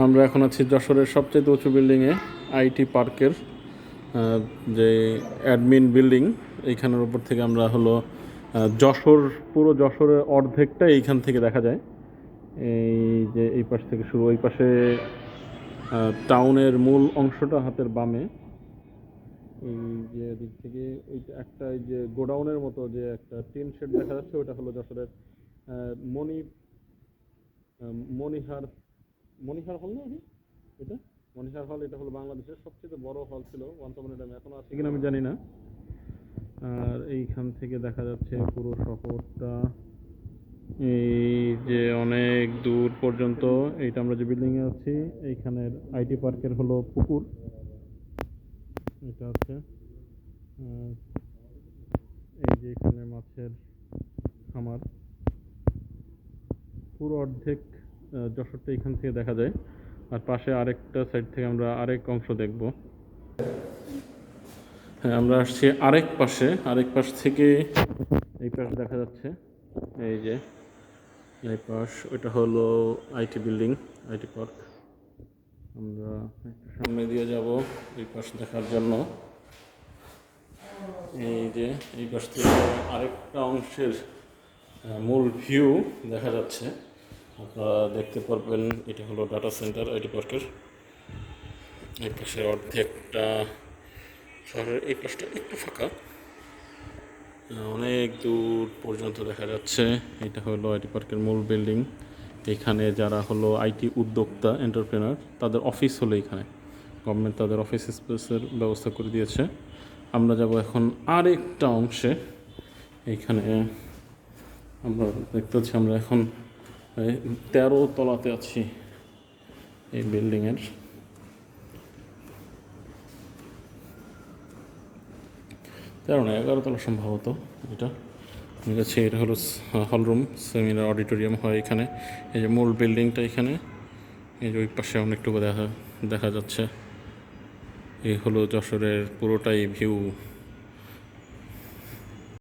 আমরা এখন আছি যশোরের সবচেয়ে উঁচু বিল্ডিংয়ে, আইটি পার্কের যে অ্যাডমিন বিল্ডিং। এইখানের উপর থেকে আমরা হলো যশোর, পুরো যশোরের অর্ধেকটা এইখান থেকে দেখা যায়। এই যে এই পাশ থেকে শুরু, ওই পাশে টাউনের মূল অংশটা হাতের বামে। এই যে দিক থেকে ওইটা একটা, এই যে গোডাউনের মতো যে একটা টিন শেড দেখা যাচ্ছে, ওটা হলো যশোরের মণিহার মণিহার হল না এটা মণিহার হল। এটা হলো বাংলাদেশের সবচেয়ে বড় হল ছিল ওয়ান্স টাইমে, এখন আছে কিনা আমি জানি না। আর এইখান থেকে দেখা যাচ্ছে পুরো শহরটা, এই যে অনেক দূর পর্যন্ত। এইটা আমরা যে বিল্ডিংয়ে আছি এইখানের আইটি পার্কের হলো পুকুর, এটা হচ্ছে এই যে এখানে মাছের খামার। পুরো অর্ধেক যশোরটা এখান থেকে দেখা যায়। আর পাশে আরেকটা সাইড থেকে আমরা আরেক অংশ দেখব। হ্যাঁ, আমরা আসছি আরেক পাশ থেকে এই পাশ দেখা যাচ্ছে। এই যে এই পাশ, ওইটা হলো আইটি বিল্ডিং, আইটি পার্ক। আমরা একটু সামনে দিয়ে যাব এই পাশ দেখার জন্য। এই যে এই পাশ থেকে আরেকটা অংশের মূল ভিউ দেখা যাচ্ছে, আপনারা দেখতে পারবেন। এটা হলো ডাটা সেন্টার আইটি পার্কের। এই পাশে অর্ধেকটা শহরের এই পাশটা একটু ফাঁকা, অনেক দূর পর্যন্ত দেখা যাচ্ছে। এটা হলো আইটি পার্কের মূল বিল্ডিং। এখানে যারা হলো আইটি উদ্যোক্তা, এন্টারপ্রেনার, তাদের অফিস হলো এখানে। গভর্নমেন্ট তাদের অফিস স্পেসের ব্যবস্থা করে দিয়েছে। আমরা যাব এখন আরেকটা অংশে। এইখানে আমরা দেখতে পাচ্ছি আমরা এখন 13 তলাতে আছি এই বিল্ডিংয়ের। 13 না 11 তলা সম্ভবত এটা। ঠিক আছে, এটা হলো হলরুম, সেমিনার অডিটোরিয়াম হয় এখানে। এই যে মূল বিল্ডিংটা এখানে, এই যে ওই পাশে অনেকটুকু দেখা যাচ্ছে। এই হলো যশোরের পুরোটাই ভিউ।